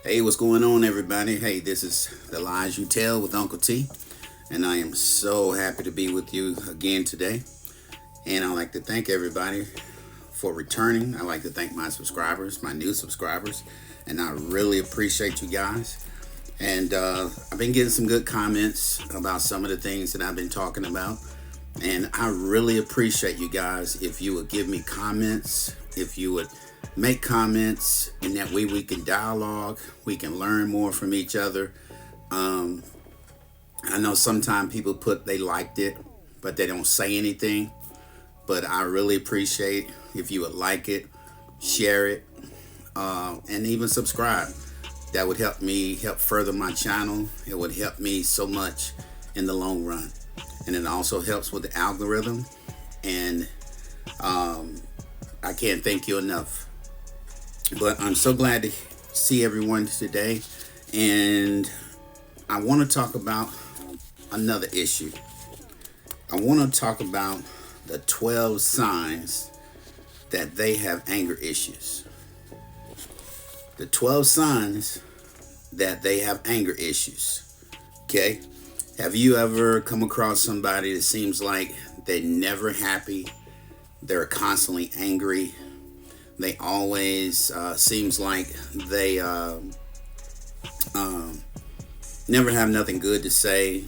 Hey, what's going on, everybody? Hey, this is the Lies You Tell with Uncle T, and I am so happy to be with you again today. And I'd like to thank everybody for returning. I'd like to thank my subscribers, my new subscribers, and I really appreciate you guys. And I've been getting some good comments about some of the things that I've been talking about. And I really appreciate you guys if you would give me comments, if you would make comments, and that way we can dialogue, we can learn more from each other. Um, I know sometimes people put they liked it, but they don't say anything. But I really appreciate if you would like it, share it, and even subscribe. That would help me help further my channel. It would help me so much in the long run. And it also helps with the algorithm. And I can't thank you enough. But I'm so glad to see everyone today. And I want to talk about another issue. I want to talk about the 12 signs that they have anger issues. The 12 signs that they have anger issues. Okay? Have you ever come across somebody that seems like they're never happy? They're constantly angry. They always seems like they never have nothing good to say.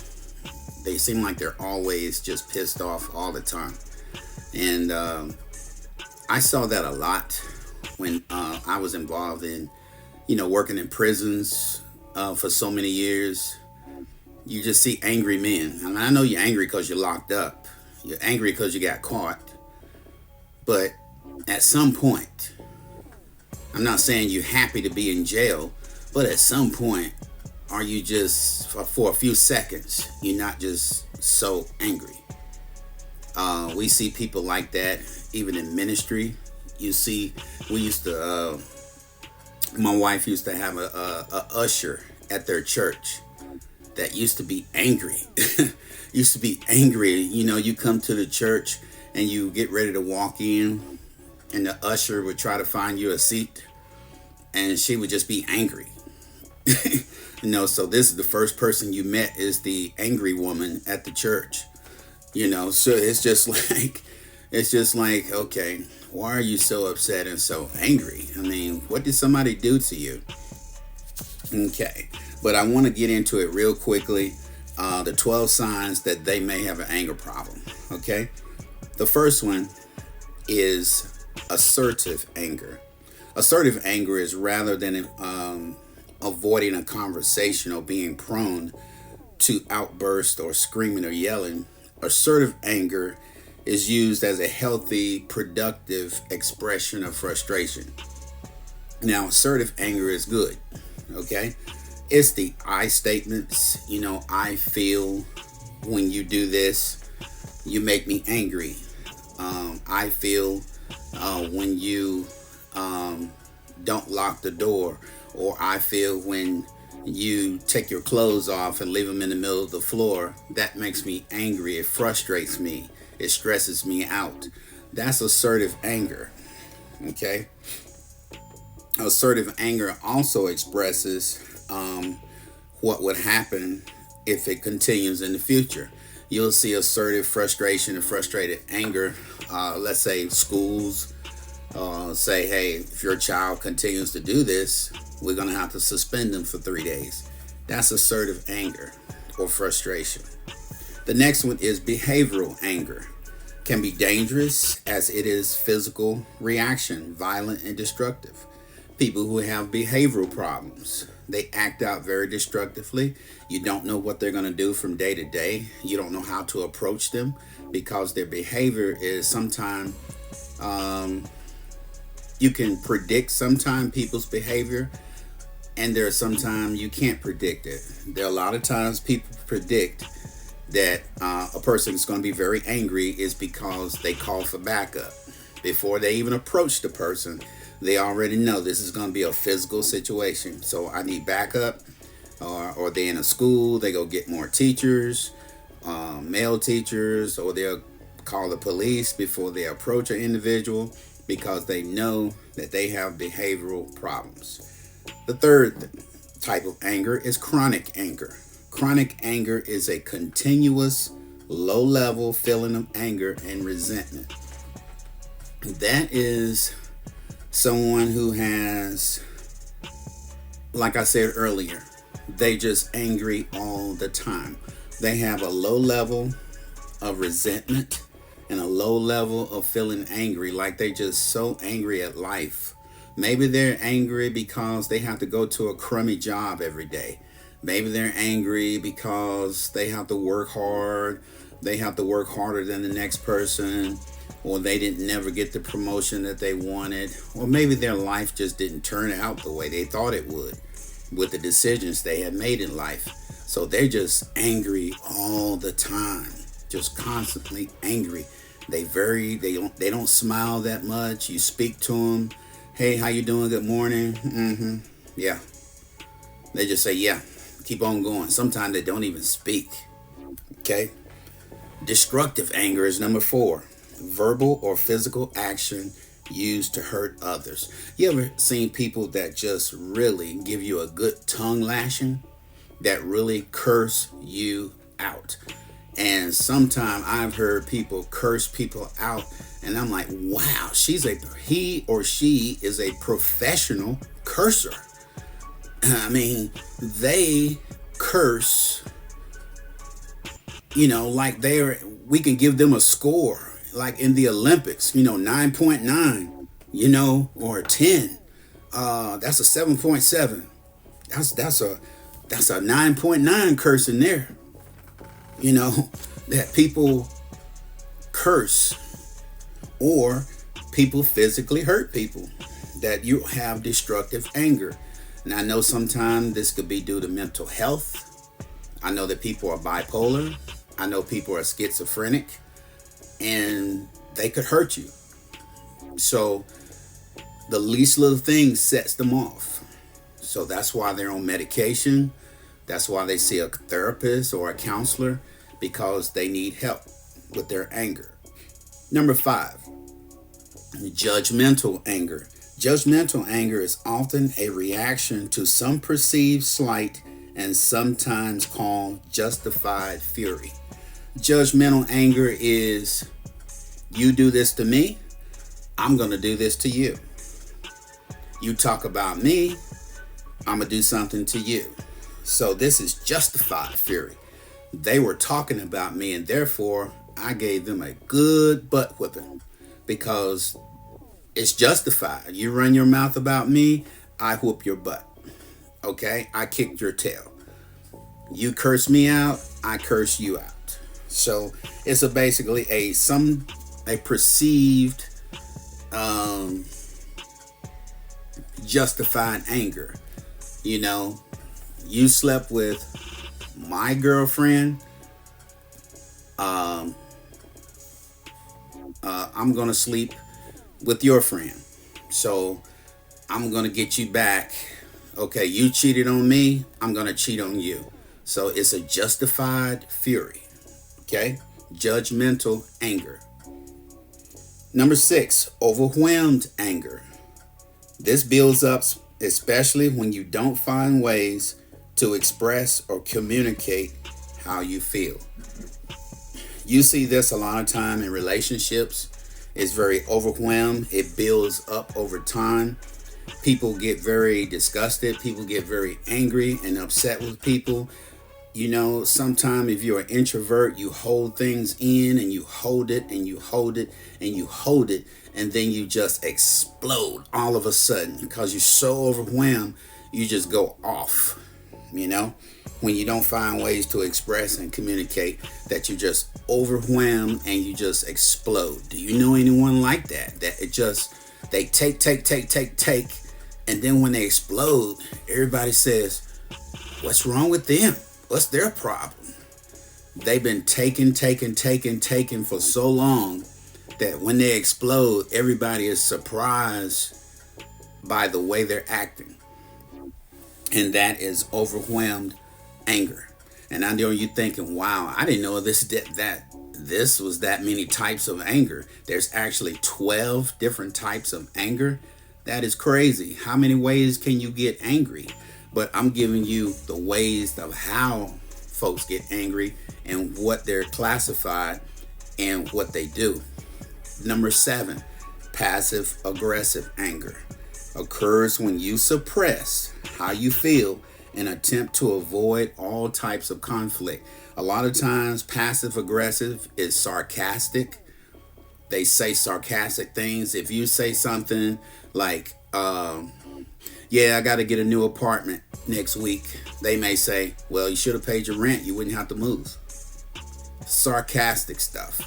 They seem like they're always just pissed off all the time. And I saw that a lot when I was involved in, working in prisons for so many years. You just see angry men. I mean, I know you're angry because you're locked up. You're angry because you got caught. But at some point, I'm not saying you're happy to be in jail, but at some point, are you just, for a few seconds, you're not just so angry? We see people like that even in ministry. You see, we used to, my wife used to have a usher at their church that used to be angry. Used to be angry. You come to the church and you get ready to walk in, and the usher would try to find you a seat, and she would just be angry. So this is the first person you met is the angry woman at the church. So it's just like, okay, why are you so upset and so angry? I mean, what did somebody do to you? Okay, but I want to get into it real quickly. The 12 signs that they may have an anger problem. Okay, the first one is assertive anger. Assertive anger is rather than avoiding a conversation or being prone to outburst or screaming or yelling. Assertive anger is used as a healthy, productive expression of frustration. Now, assertive anger is good. Okay, it's the I statements. I feel when you do this, you make me angry. I feel when you don't lock the door, or I feel when you take your clothes off and leave them in the middle of the floor. That makes me angry. It frustrates me. It stresses me out. That's assertive anger. Okay. Assertive anger also expresses what would happen if it continues in the future. You'll see assertive frustration and frustrated anger. Let's say schools say, hey, if your child continues to do this, we're going to have to suspend them for 3 days. That's assertive anger or frustration. The next one is behavioral anger. Can be dangerous as it is physical reaction, violent and destructive. People who have behavioral problems, they act out very destructively. You don't know what they're going to do from day to day. You don't know how to approach them because their behavior is sometimes you can predict sometimes people's behavior, and there are sometimes you can't predict it. There are a lot of times people predict that a person is going to be very angry is because they call for backup. Before they even approach the person, they already know this is going to be a physical situation. So I need backup. Or they're in a school, they go get more teachers, male teachers, or they'll call the police before they approach an individual because they know that they have behavioral problems. The third type of anger is chronic anger. Chronic anger is a continuous, low level feeling of anger and resentment. That is someone who has, like I said earlier, they just angry all the time. They have a low level of resentment and a low level of feeling angry, like they just so angry at life. Maybe they're angry because they have to go to a crummy job every day. Maybe they're angry because they have to work hard. They have to work harder than the next person, or they didn't never get the promotion that they wanted, or maybe their life just didn't turn out the way they thought it would with the decisions they had made in life. So they're just angry all the time, just constantly angry. They don't smile that much. You speak to them, hey, how you doing? Good morning. Yeah. They just say, yeah, keep on going. Sometimes they don't even speak. Okay. Destructive anger is number 4. Verbal or physical action used to hurt others. You ever seen people that just really give you a good tongue lashing, that really curse you out? And sometimes I've heard people curse people out, and I'm like, wow, he or she is a professional cursor. I mean, they curse, like we can give them a score, like in the Olympics, 9.9, or a 10. That's a 7.7. That's a 9.9 curse in there. That people curse, or people physically hurt people, that you have destructive anger. And I know sometimes this could be due to mental health. I know that people are bipolar. I know people are schizophrenic, and they could hurt you. So the least little thing sets them off. So that's why they're on medication. That's why they see a therapist or a counselor, because they need help with their anger. Number 5, judgmental anger. Judgmental anger is often a reaction to some perceived slight and sometimes called justified fury. Judgmental anger is, you do this to me, I'm going to do this to you. You talk about me, I'm going to do something to you. So this is justified fury. They were talking about me, and therefore I gave them a good butt whipping, because it's justified. You run your mouth about me, I whoop your butt. Okay? I kicked your tail. You curse me out, I curse you out. So it's basically a perceived justified anger. You slept with my girlfriend. I'm gonna sleep with your friend. So I'm gonna get you back. Okay, you cheated on me, I'm gonna cheat on you. So it's a justified fury. Okay? Judgmental anger. Number 6, overwhelmed anger. This builds up especially when you don't find ways to express or communicate how you feel. You see this a lot of time in relationships. It's very overwhelmed. It builds up over time. People get very disgusted. People get very angry and upset with people. Sometimes if you're an introvert, you hold things in, and you hold it and you hold it and you hold it, and then you just explode all of a sudden because you're so overwhelmed. You just go off, when you don't find ways to express and communicate, that you just overwhelm and you just explode. Do you know anyone like that? That they take, and then when they explode, everybody says, what's wrong with them? What's their problem? They've been taking for so long that when they explode, everybody is surprised by the way they're acting. And that is overwhelmed anger. And I know you're thinking, wow, I didn't know this was that many types of anger. There's actually 12 different types of anger. That is crazy. How many ways can you get angry? but I'm giving you the ways of how folks get angry and what they're classified and what they do. Number 7, passive aggressive anger occurs when you suppress how you feel and attempt to avoid all types of conflict. A lot of times, passive aggressive is sarcastic. They say sarcastic things. If you say something like, yeah, I got to get a new apartment next week, they may say, well, you should have paid your rent. You wouldn't have to move. Sarcastic stuff.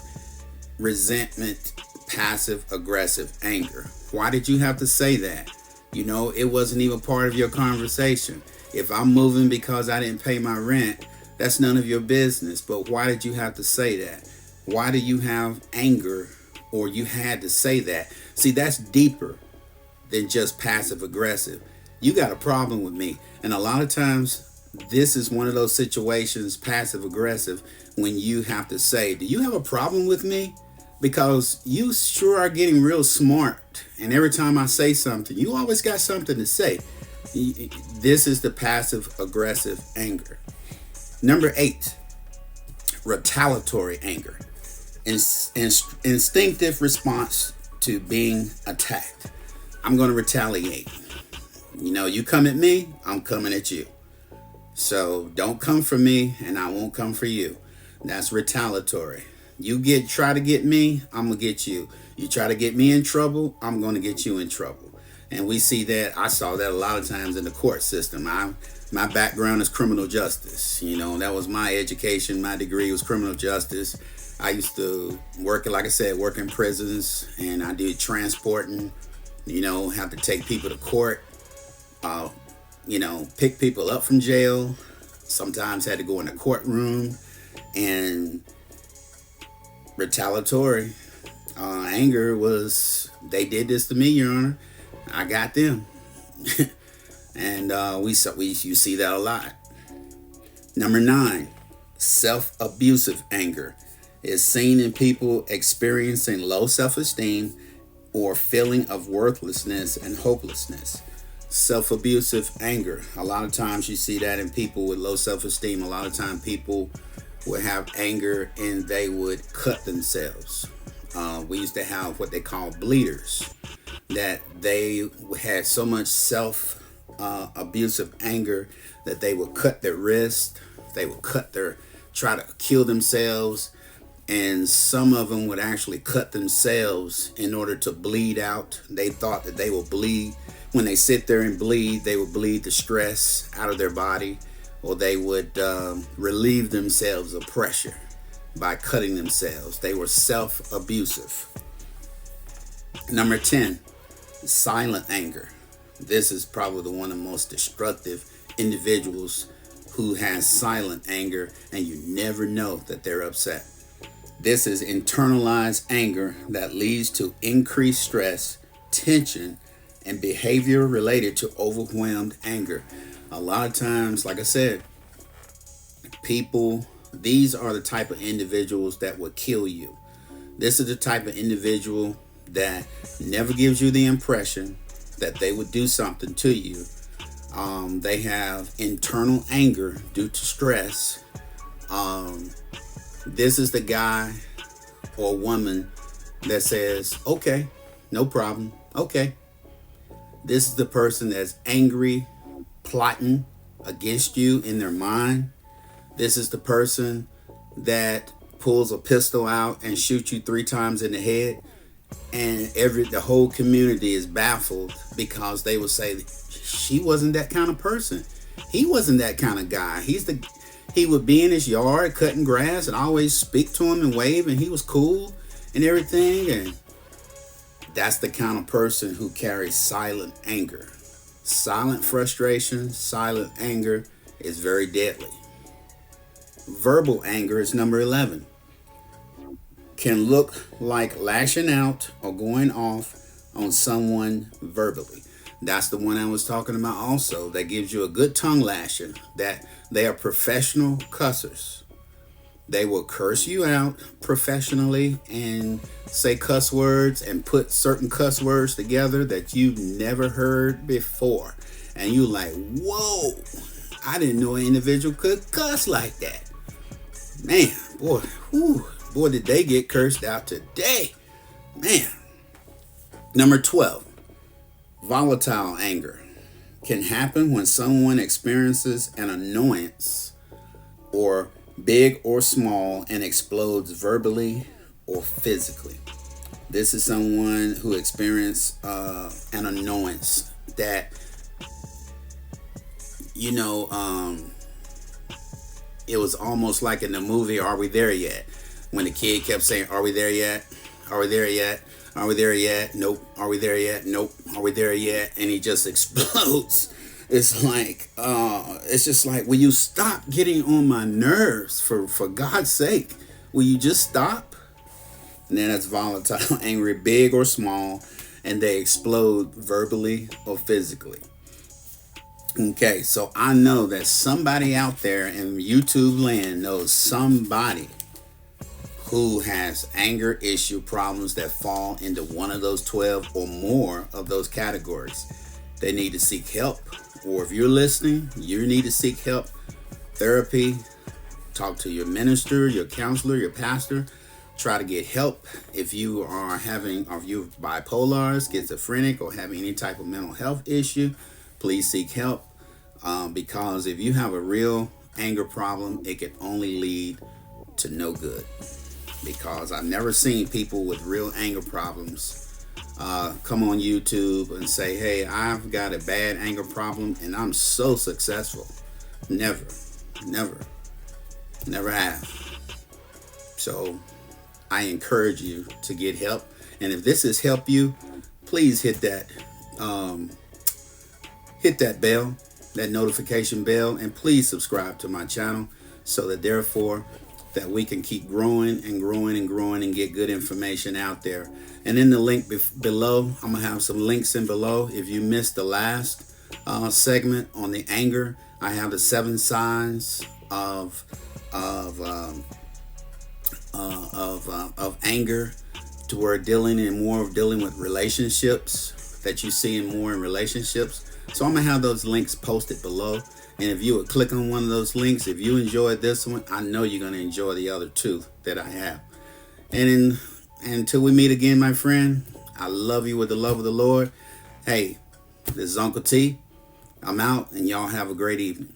Resentment, passive aggressive anger. Why did you have to say that? You know, it wasn't even part of your conversation. If I'm moving because I didn't pay my rent, that's none of your business. But why did you have to say that? Why do you have anger, or you had to say that? See, that's deeper than just passive aggressive. You got a problem with me. And a lot of times, this is one of those situations, passive aggressive, when you have to say, do you have a problem with me? Because you sure are getting real smart. And every time I say something, you always got something to say. This is the passive aggressive anger. Number 8, retaliatory anger. Instinctive response to being attacked. I'm going to retaliate. You know, you come at me, I'm coming at you. So don't come for me and I won't come for you. That's retaliatory. You try to get me, I'm going to get you. You try to get me in trouble, I'm going to get you in trouble. And we see that, I saw that a lot of times in the court system. My background is criminal justice. You know, that was my education. My degree was criminal justice. I used to work, like I said, work in prisons, and I did transporting, you know, have to take people to court, you know, pick people up from jail. Sometimes had to go in the courtroom. And retaliatory anger was, they did this to me, Your Honor. I got them. And you see that a lot. Number 9, self-abusive anger is seen in people experiencing low self-esteem or feeling of worthlessness and hopelessness. Self-abusive anger. A lot of times you see that in people with low self-esteem. A lot of times people would have anger and they would cut themselves. We used to have what they call bleeders, that they had so much self-abusive anger that they would cut their wrist, they would try to kill themselves, and some of them would actually cut themselves in order to bleed out. They thought that they would bleed. When they sit there and bleed, they would bleed the stress out of their body, or they would relieve themselves of pressure by cutting themselves. They were self-abusive. Number 10, silent anger. This is probably the one of the most destructive individuals who has silent anger, and you never know that they're upset. This is internalized anger that leads to increased stress, tension, and behavior related to overwhelmed anger. A lot of times, like I said, these are the type of individuals that would kill you. This is the type of individual that never gives you the impression that they would do something to you. They have internal anger due to stress. This is the guy or woman that says, okay, no problem, okay. This is the person that's angry, plotting against you in their mind. This is the person that pulls a pistol out and shoots you 3 times in the head. And the whole community is baffled because they will say, she wasn't that kind of person. He wasn't that kind of guy. He would be in his yard cutting grass and always speak to him and wave, and he was cool and everything. And that's the kind of person who carries silent anger. Silent frustration, silent anger is very deadly. Verbal anger is number 11. Can look like lashing out or going off on someone verbally. That's the one I was talking about also. That gives you a good tongue lashing. That they are professional cussers. They will curse you out professionally and say cuss words and put certain cuss words together that you've never heard before. and you like, whoa, I didn't know an individual could cuss like that. Man, boy, boy, did they get cursed out today. Man. Number 12, volatile anger can happen when someone experiences an annoyance, or big or small, and explodes verbally or physically. This is someone who experienced an annoyance that, you know, it was almost like in the movie Are We There Yet? When the kid kept saying, are we there yet? Are we there yet? Are we there yet? Nope. Are we there yet? Nope. Are we there yet? And he just explodes. It's like, it's just like, will you stop getting on my nerves for God's sake? Will you just stop? And then that's volatile, angry, big or small, and they explode verbally or physically. Okay, so I know that somebody out there in YouTube land knows somebody who has anger issue problems that fall into one of those 12 or more of those categories. They need to seek help. Or if you're listening, you need to seek help, therapy, talk to your minister, your counselor, your pastor. Try to get help if you are having, or if you're bipolar, schizophrenic, or having any type of mental health issue. Please seek help, because if you have a real anger problem, it can only lead to no good. Because I've never seen people with real anger problems come on YouTube and say, hey, I've got a bad anger problem and I'm so successful. Never have. So I encourage you to get help. And if this has helped you, please hit that bell, that notification bell, and please subscribe to my channel so that therefore that we can keep growing and growing and growing and get good information out there. And in the link below, I'm gonna have some links in below. If you missed the last segment on the anger, I have the 7 signs of anger, to where dealing with relationships, that you see in more in relationships. So I'm gonna have those links posted below. And if you would click on one of those links, if you enjoyed this one, I know you're going to enjoy the other 2 that I have. And until we meet again, my friend, I love you with the love of the Lord. Hey, this is Uncle T. I'm out, and y'all have a great evening.